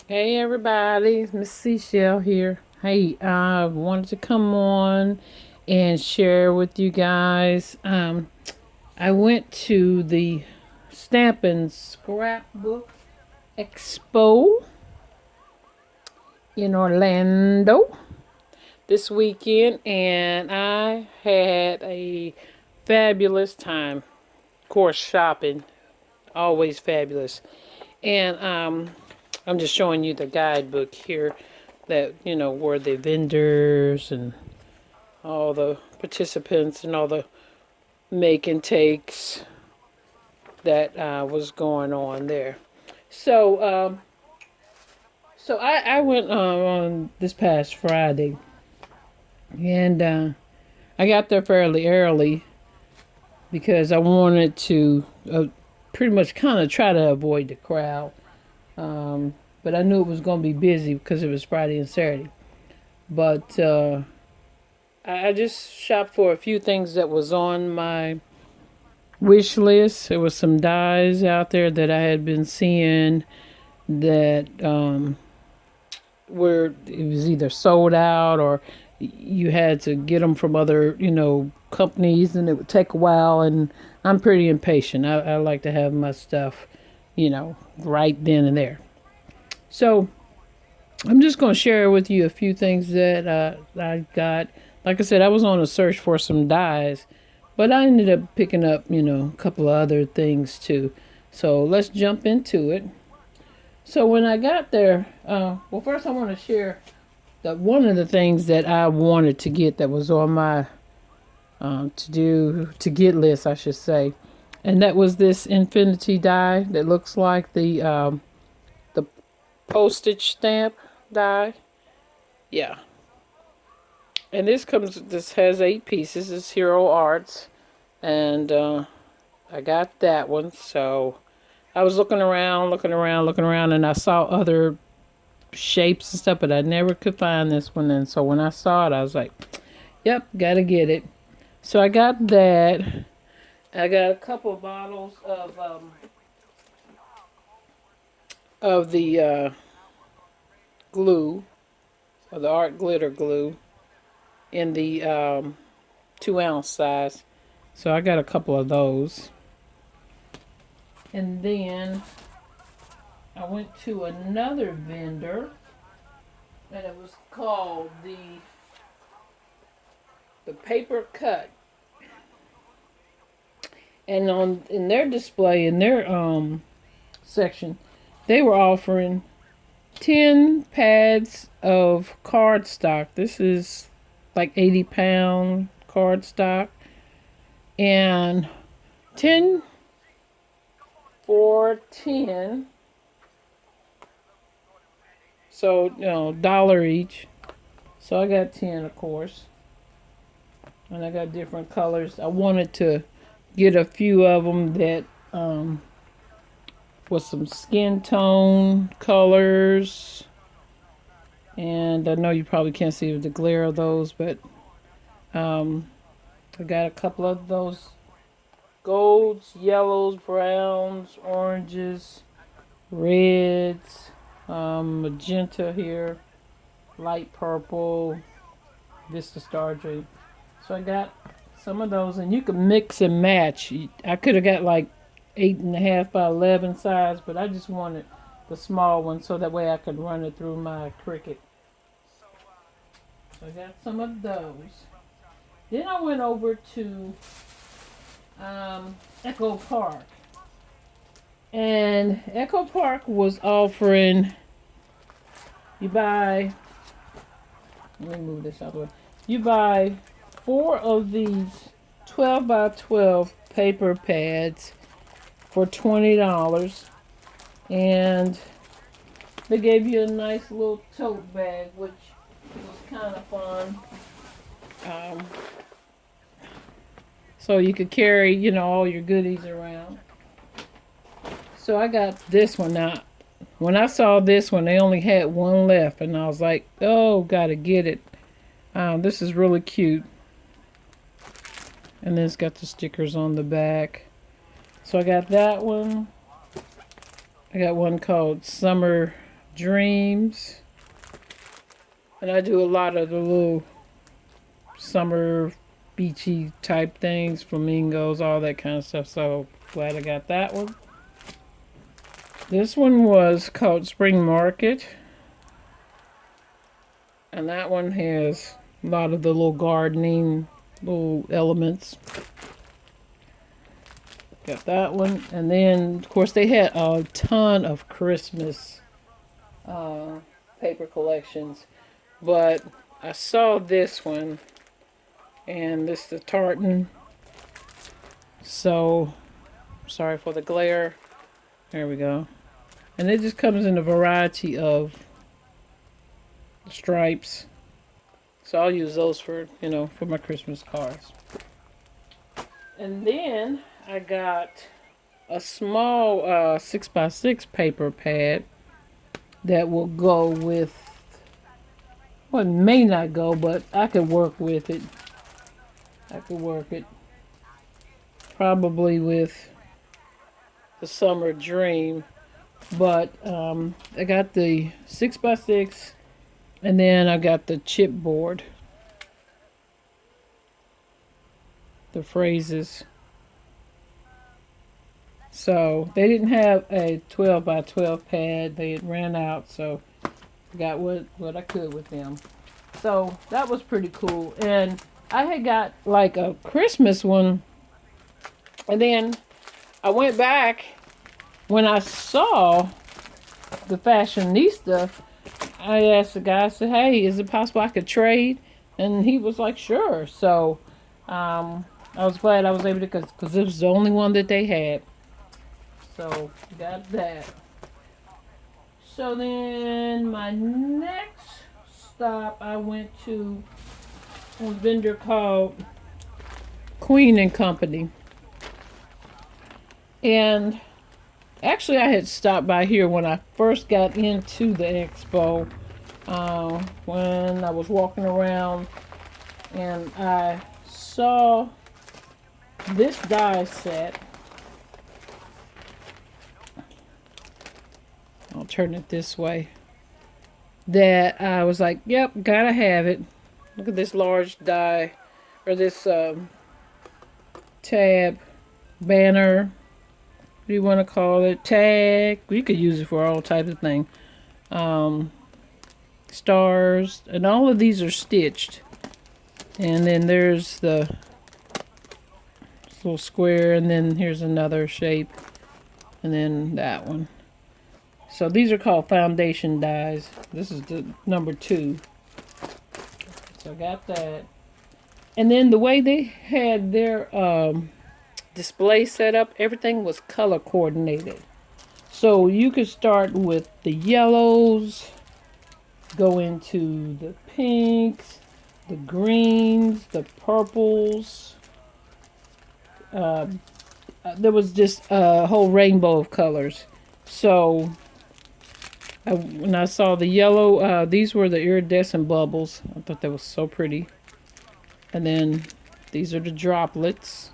Hey everybody, it's Miss Seashell here. Hey, I wanted to come on and share with you guys. I went to the Stamp and Scrapbook Expo in Orlando this weekend, and I had a fabulous time. Of course, shopping, always fabulous. And I'm just showing you the guidebook here that, were the vendors and all the participants and all the make and takes that was going on there. So, I went on this past Friday, and I got there fairly early because I wanted to pretty much kind of try to avoid the crowd. But I knew it was going to be busy because it was Friday and Saturday. But I just shopped for a few things that was on my wish list. There was some dyes out there that I had been seeing that were it was either sold out or you had to get them from other companies, and it would take a while. And I'm pretty impatient. I like to have my stuff, right then and there. So I'm just going to share with you a few things that I got. Like I said, I was on a search for some dyes, but I ended up picking up, a couple of other things too. So let's jump into it. So when I got there, well, first I want to share that one of the things that I wanted to get that was on my to get list, I should say, and that was this infinity die that looks like the postage stamp die. Yeah, and this has 8 pieces. It's Hero Arts, and I got that one. So I was looking around, and I saw other shapes and stuff, but I never could find this one. And so when I saw it, I was like, "Yep, gotta get it." So I got that. I got a couple of bottles of the glue, or the art glitter glue, in the 2 ounce size. So I got a couple of those. And then I went to another vendor, and it was called the Paper Cut. And on in their display, in their section, they were offering 10 pads of cardstock. This is like 80-pound cardstock, and 10 for 10. So, dollar each. So I got 10, of course. And I got different colors. I wanted to get a few of them that was some skin tone colors. And I know you probably can't see the glare of those, but I got a couple of those golds, yellows, browns, oranges, reds, magenta here, light purple, Vista Star Dream. So I got some of those, and you can mix and match. I could have got like 8.5 by 11 size, but I just wanted the small one so that way I could run it through my Cricut. So I got some of those. Then I went over to Echo Park, and Echo Park was offering you buy. Let me move this out of the way. You buy 4 of these 12 by 12 paper pads for $20, and they gave you a nice little tote bag, which was kind of fun. Um, so you could carry, all your goodies around. So I got this one. Now, when I saw this one, they only had one left, and I was like, "Oh, gotta get it." This is really cute, and then it's got the stickers on the back. So I got that one. I got one called Summer dreams. And I do a lot of the little summer beachy type things, flamingos, all that kind of stuff. So glad I got that one. This one was called Spring Market. And that one has a lot of the little gardening, little elements. Got that one. And then, of course, they had a ton of Christmas paper collections. But I saw this one. And this is the tartan. So, sorry for the glare. There we go. And it just comes in a variety of stripes. So I'll use those for, for my Christmas cards. And then I got a small 6x6 paper pad that will go with, well, it may not go, but I could work with it. I could work it probably with the summer dream. But I got the 6x6, and then I got the chipboard. The phrases. So they didn't have a 12x12 pad. They had ran out, so I got what I could with them. So that was pretty cool. And I had got like a Christmas one, and then I went back when I saw the fashionista. I asked the guy, I said, "Hey, is it possible I could trade?" And he was like, "Sure." So I was glad I was able to, because it was the only one that they had. So got that. So then my next stop, I went to a vendor called Queen and Company. And actually I had stopped by here when I first got into the expo, when I was walking around, and I saw this die set. I'll turn it this way. That I was like, yep, gotta have it. Look at this large die, or this tab, banner, what do you want to call it, tag. You could use it for all types of things. Stars, and all of these are stitched. And then there's the little square, and then here's another shape, and then that one. So these are called foundation dies. This is the number 2. So I got that. And then the way they had their display set up, everything was color coordinated. So you could start with the yellows, go into the pinks, the greens, the purples. There was just a whole rainbow of colors. So when I saw the yellow, these were the iridescent bubbles. I thought that was so pretty. And then these are the droplets.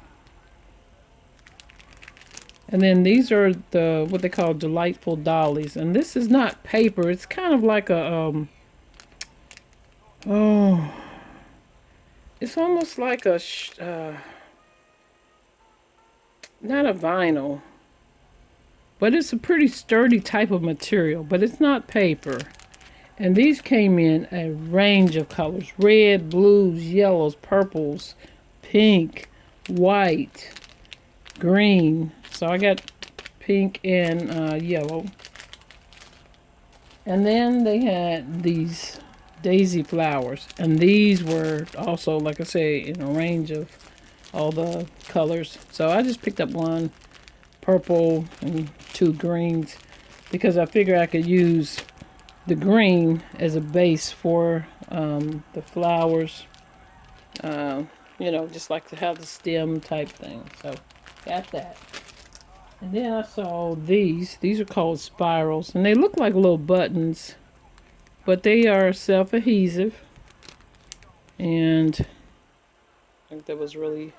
And then these are the what they call delightful dollies. And this is not paper. It's kind of like a it's almost like a not a vinyl, but it's a pretty sturdy type of material, but it's not paper. And these came in a range of colors: red, blues, yellows, purples, pink, white, green. So I got pink and yellow. And then they had these daisy flowers, and these were also, like I say, in a range of all the colors. So I just picked up one purple and 2 greens, because I figured I could use the green as a base for the flowers, just like to have the stem type thing. So got that. And then I saw these are called spirals, and they look like little buttons, but they are self-adhesive. And I think that was really,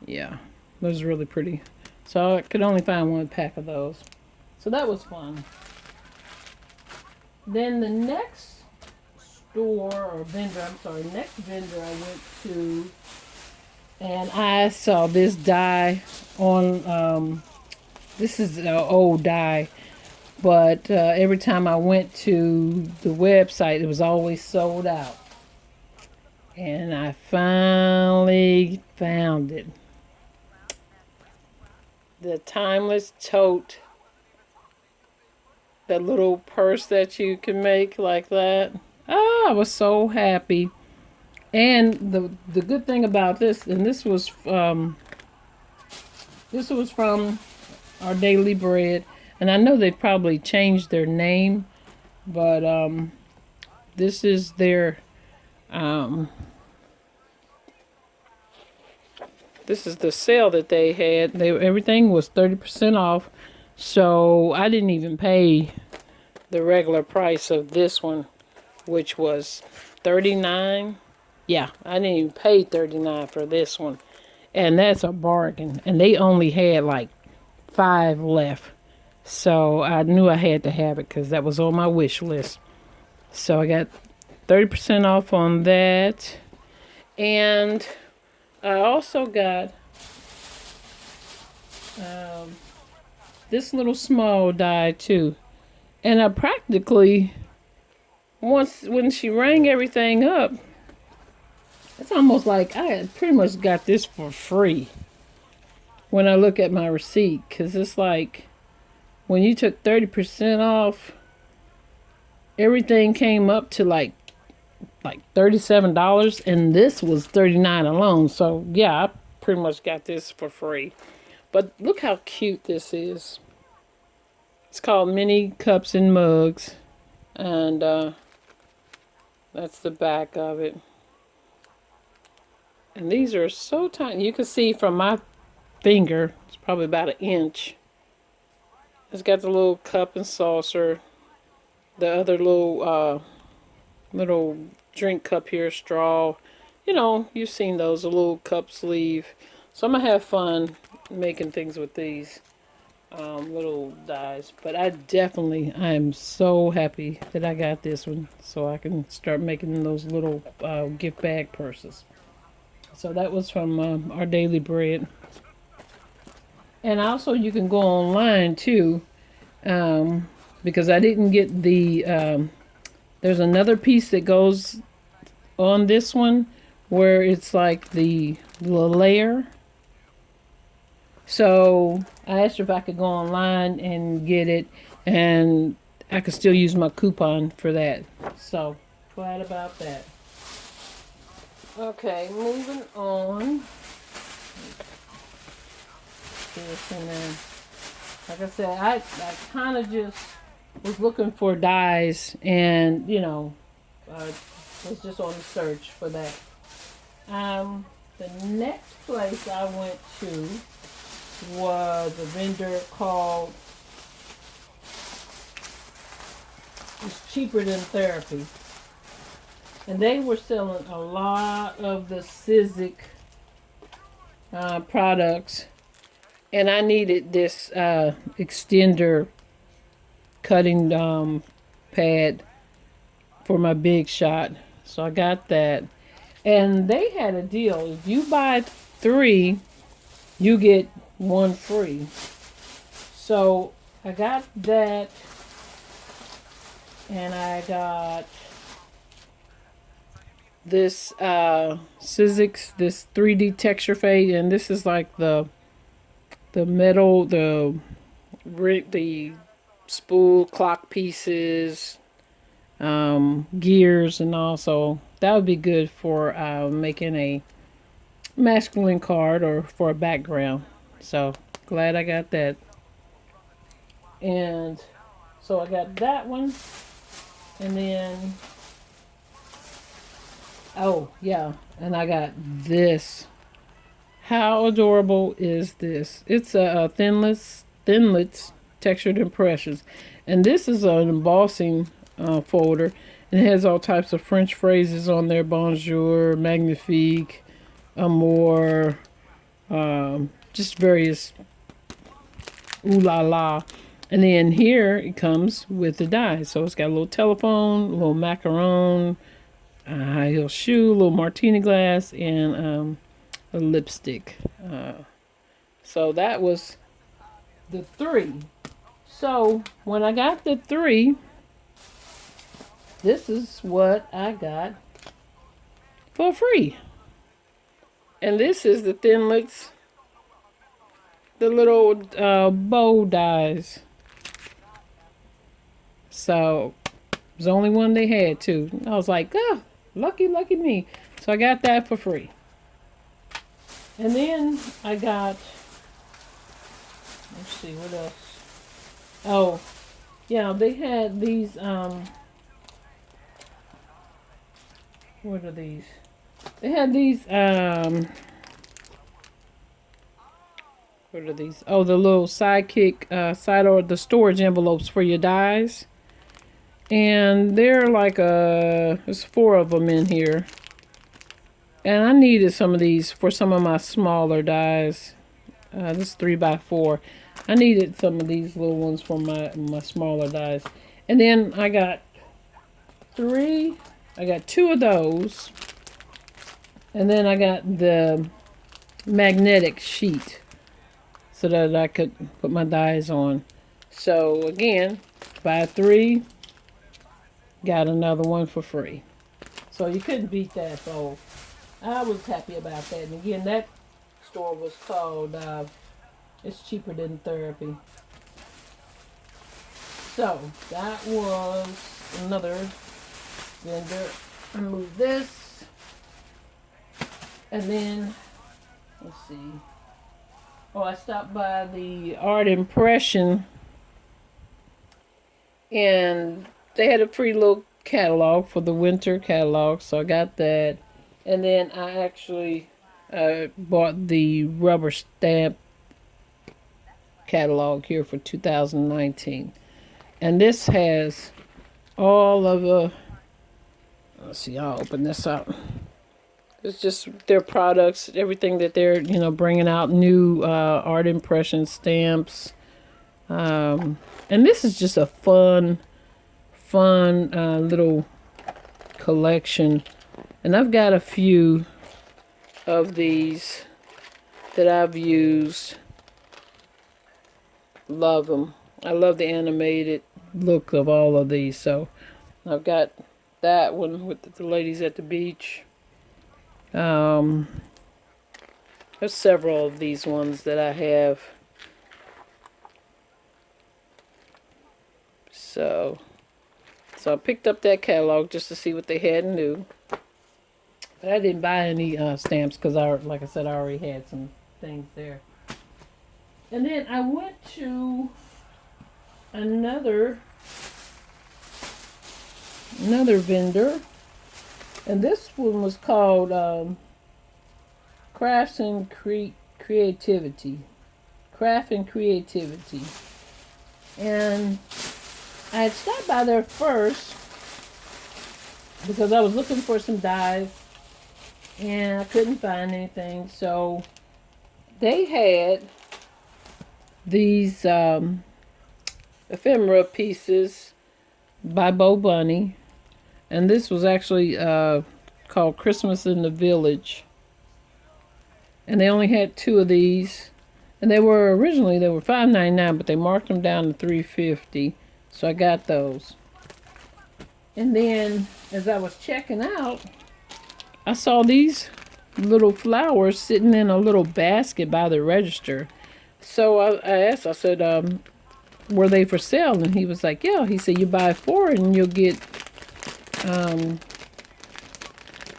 that was really pretty. So I could only find one pack of those. So that was fun. Then the next store or vendor, I'm sorry, next vendor I went to, and I saw this die on, this is an old die, but every time I went to the website, it was always sold out. And I finally found it. The timeless tote, that little purse that you can make like that. Oh, I was so happy. And the good thing about this, and this was from Our Daily Bread, and I know they probably changed their name, but this is their um, this is the sale that they had. Everything was 30% off, so I didn't even pay the regular price of this one, which was 39. Yeah, I didn't even pay 39 for this one, and that's a bargain. And they only had like 5 left, so I knew I had to have it because that was on my wish list. So I got 30% off on that, and I also got um, this little small die too. And I practically, once when she rang everything up, it's almost like I had pretty much got this for free when I look at my receipt. Because it's like when you took 30% off, everything came up to like $37, and this was 39 alone. So yeah, I pretty much got this for free. But look how cute this is. It's called Mini Cups and Mugs, and that's the back of it. And these are so tiny. You can see from my finger, it's probably about an inch. It's got the little cup and saucer, the other little drink cup here, straw. You know, you've seen those, a little cup sleeve. So I'm gonna have fun making things with these little dies. But I am so happy that I got this one, so I can start making those little gift bag purses. So that was from Our Daily Bread. And also you can go online too, because I didn't get there's another piece that goes on this one where it's like the layer. So I asked her if I could go online and get it, and I could still use my coupon for that. So glad about that. Okay, moving on. This and then, like I said, I kind of just was looking for dies, and was just on the search for that. The next place I went to was a vendor called It's Cheaper Than Therapy. And they were selling a lot of the Sizzix products. And I needed this extender cutting pad for my big shot. So I got that. And they had a deal. If you buy 3, you get 1 free. So I got that. And I got this Sizzix, this 3D texture fade. And this is like the metal, the spool clock pieces, gears, and also that would be good for making a masculine card or for a background. So glad I got that. And so I got that one, and then oh yeah, and I got this. How adorable is this? It's a thinlits textured impressions, and this is an embossing folder, and it has all types of French phrases on there: bonjour, magnifique, amour, just various ooh la la. And then here it comes with the die. So it's got a little telephone, a little macaron, a high heel shoe, a little martini glass, and a lipstick. So that was the 3. So when I got the 3, this is what I got for free. And this is the Thinlits, the little bow dies. So it was the only one they had too. I was like, oh, lucky me. So I got that for free. And then I got, let's see, what else? Oh, yeah, they had these, what are these? They had these, what are these? Oh, the little sidekick, side or the storage envelopes for your dies. And they're like, there's 4 of them in here. And I needed some of these for some of my smaller dies. This 3x4. I needed some of these little ones for my smaller dies. And then I got 2 of those. And then I got the magnetic sheet so that I could put my dies on. So again, buy 3, got another one for free. So you couldn't beat that. So I was happy about that. And again, that store was called It's Cheaper Than Therapy. So that was another vendor. Remove this. And then, let's see. Oh, I stopped by the art impression. And they had a free little catalog for the winter catalog. So I got that. And then I actually bought the rubber stamp catalog here for 2019. And this has all of the, let's see, I'll open this up. It's just their products, everything that they're, bringing out, new art impression stamps. And this is just a fun little collection. And I've got a few of these that I've used. Love them. I love the animated look of all of these. So I've got that one with the ladies at the beach. There's several of these ones that I have. So I picked up that catalog just to see what they had new. But I didn't buy any stamps because, like I said, I already had some things there. And then I went to another vendor. And this one was called Crafts and Creativity. Craft and Creativity. And I had stopped by there first because I was looking for some dies and I couldn't find anything. So they had these ephemera pieces by Bo Bunny. And this was actually called Christmas in the Village. And they only had 2 of these. And they were $5.99, but they marked them down to $3.50. So I got those. And then as I was checking out, I saw these little flowers sitting in a little basket by the register. So I asked, I said, were they for sale? And he was like, yeah. He said, you buy 4 and you'll get,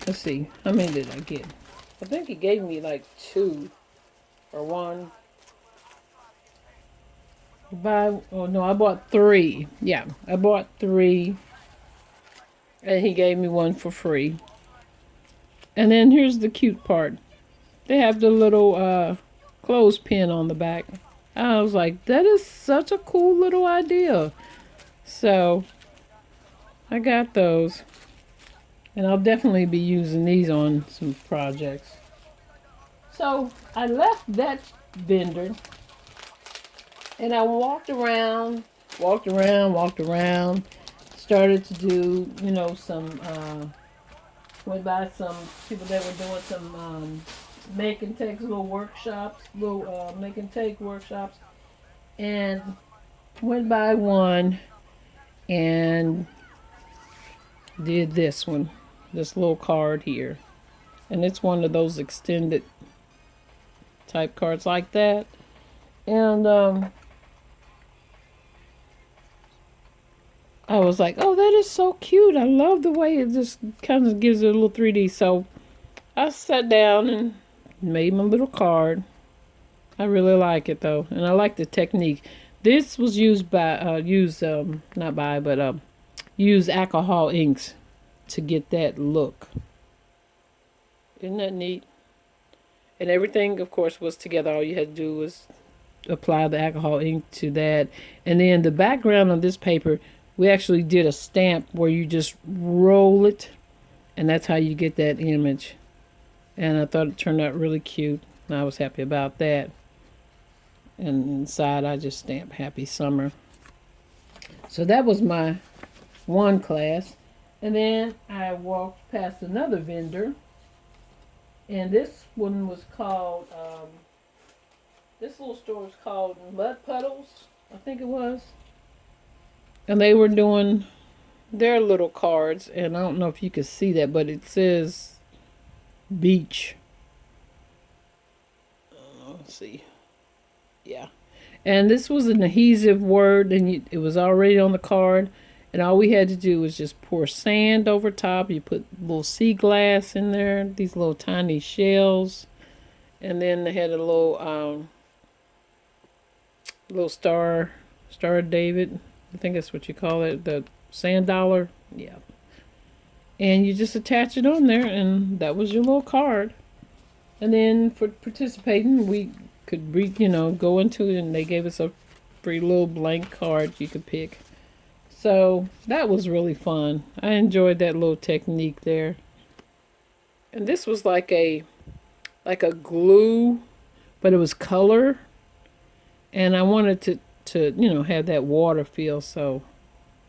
let's see, how many did I get? I think he gave me like 2 or 1. I bought 3. Yeah, I bought 3. And he gave me 1 for free. And then here's the cute part. They have the little clothespin on the back. I was like, that is such a cool little idea. So I got those. And I'll definitely be using these on some projects. So I left that vendor. And I walked around, started to do, some, went by some people that were doing some make and take little workshops, little make and take workshops, and went by one and did this one, this little card here. And it's one of those extended type cards like that. And I was like, oh, that is so cute. I love the way it just kind of gives it a little 3D. So I sat down and made my little card. I really like it though, and I like the technique. This was used by not by, but use alcohol inks to get that look. Isn't that neat? And everything, of course, was together. All you had to do was apply the alcohol ink to that. And then the background on this paper, we actually did a stamp where you just roll it, and that's how you get that image. And I thought it turned out really cute, and I was happy about that. And inside I just stamped Happy Summer. So that was my one class. And then I walked past another vendor, and this one was called, this little store was called Mud Puddles, I think it was. And they were doing their little cards, and I don't know if you could see that, but it says beach. Let's see. Yeah. And this was an adhesive word, and it was already on the card. And all we had to do was just pour sand over top. You put little sea glass in there, these little tiny shells. And then they had a little star of David. I think that's what you call it, the sand dollar. Yeah. And you just attach it on there, and that was your little card. And then for participating, we could go into it, and they gave us a free little blank card you could pick. So that was really fun. I enjoyed that little technique there. And this was like a glue, but it was color. And I wanted to have that water feel, so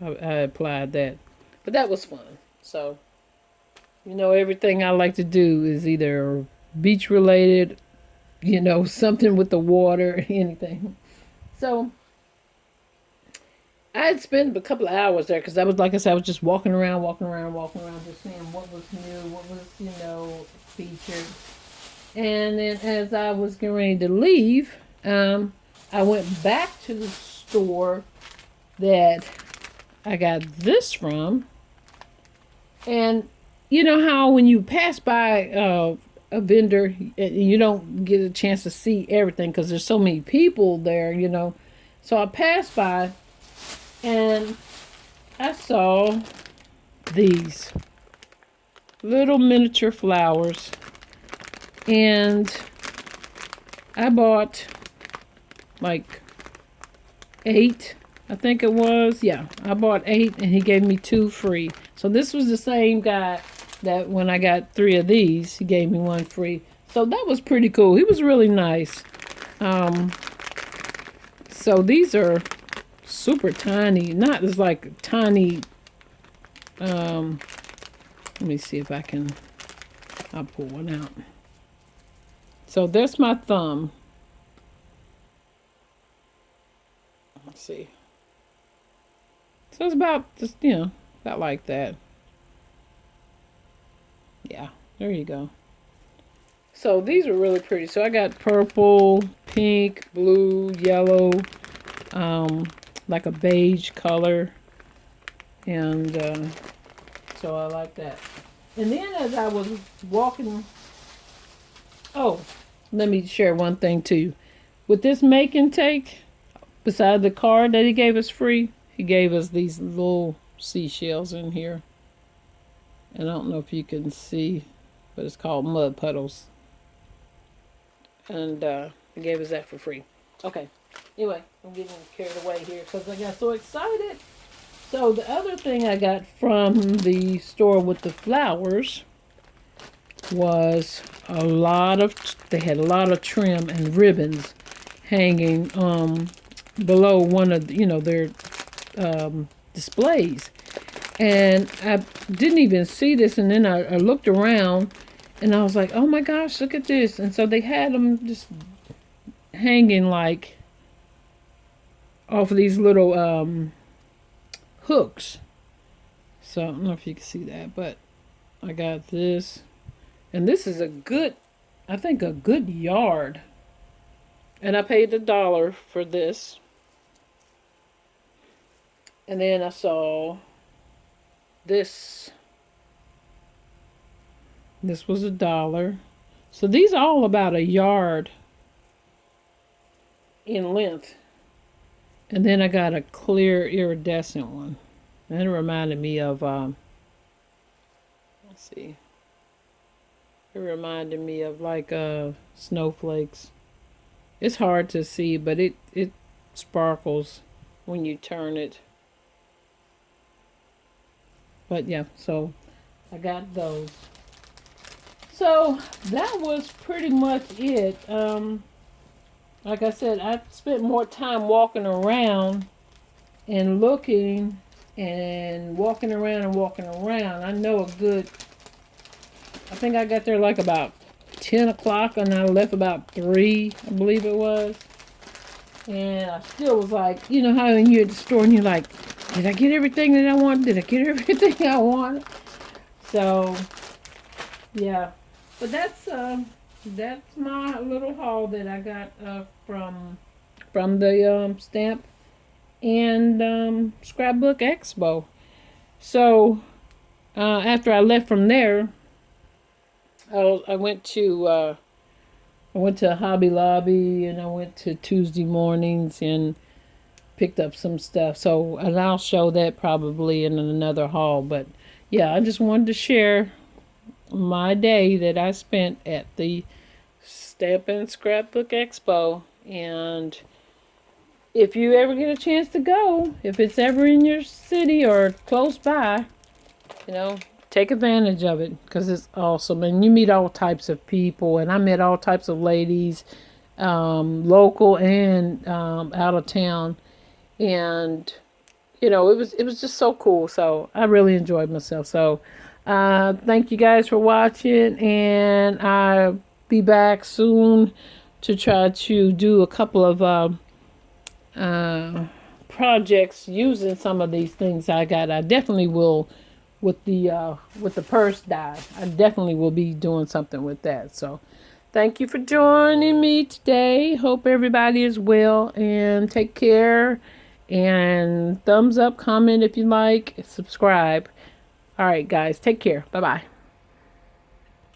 I applied that. But that was fun. So, everything I like to do is either beach related, something with the water, anything. So I had spent a couple of hours there because I was, like I said, I was just walking around, just seeing what was new, what was, featured. And then as I was getting ready to leave, I went back to the store that I got this from. And you know how when you pass by a vendor, you don't get a chance to see everything because there's so many people there, So I passed by, and I saw these little miniature flowers, and I bought like 8, I think it was. Yeah, I bought 8, and he gave me 2 free. So this was the same guy that when I got 3 of these, he gave me 1 free. So that was pretty cool. He was really nice. So these are super tiny, not as like tiny. Let me see if I'll pull one out. So there's my thumb. Let's see. So it's about just, about like that. Yeah, there you go. So these are really pretty. So I got purple, pink, blue, yellow, like a beige color. And so I like that. And then as I was walking, let me share one thing too. With this make and take, beside the card that he gave us free, he gave us these little seashells in here. And I don't know if you can see, but it's called Mud Puddles. And he gave us that for free. Okay. Anyway, I'm getting carried away here because I got so excited. So the other thing I got from the store with the flowers was they had a lot of trim and ribbons hanging below one of their displays. And I didn't even see this, and then I looked around, and I was like, oh my gosh, look at this. And so they had them just hanging like off of these little hooks. So I don't know if you can see that, but I got this. And this is I think a good yard. And I paid $1 for this. And then I saw this. This was $1. So these are all about a yard in length. And then I got a clear iridescent one. And it reminded me of, let's see. It reminded me of like snowflakes. It's hard to see, but it sparkles when you turn it. But yeah, so I got those. So that was pretty much it. Like I said, I spent more time walking around and looking and walking around and walking around. I know I think I got there like about 10 o'clock and I left about 3, I believe it was. And I still was like, you know how when you're at the store and you're like, did I get everything that I want? Did I get everything I want? So, yeah. But that's my little haul that I got from the Stamp and Scrapbook Expo. So after I left from there, I went to Hobby Lobby, and I went to Tuesday mornings and picked up some stuff. So, and I'll show that probably in another haul. But yeah, I just wanted to share my day that I spent at the Stamp and Scrapbook Expo. And if you ever get a chance to go, if it's ever in your city or close by, take advantage of it because it's awesome. And you meet all types of people. And I met all types of ladies, local and out of town. And it was just so cool. So I really enjoyed myself. So thank you guys for watching, and I'll be back soon to try to do a couple of projects using some of these things I got. I definitely will with the purse die. I definitely will be doing something with that. So thank you for joining me today. Hope everybody is well, and take care. And thumbs up, comment if you like, subscribe. All right, guys, take care. Bye-bye.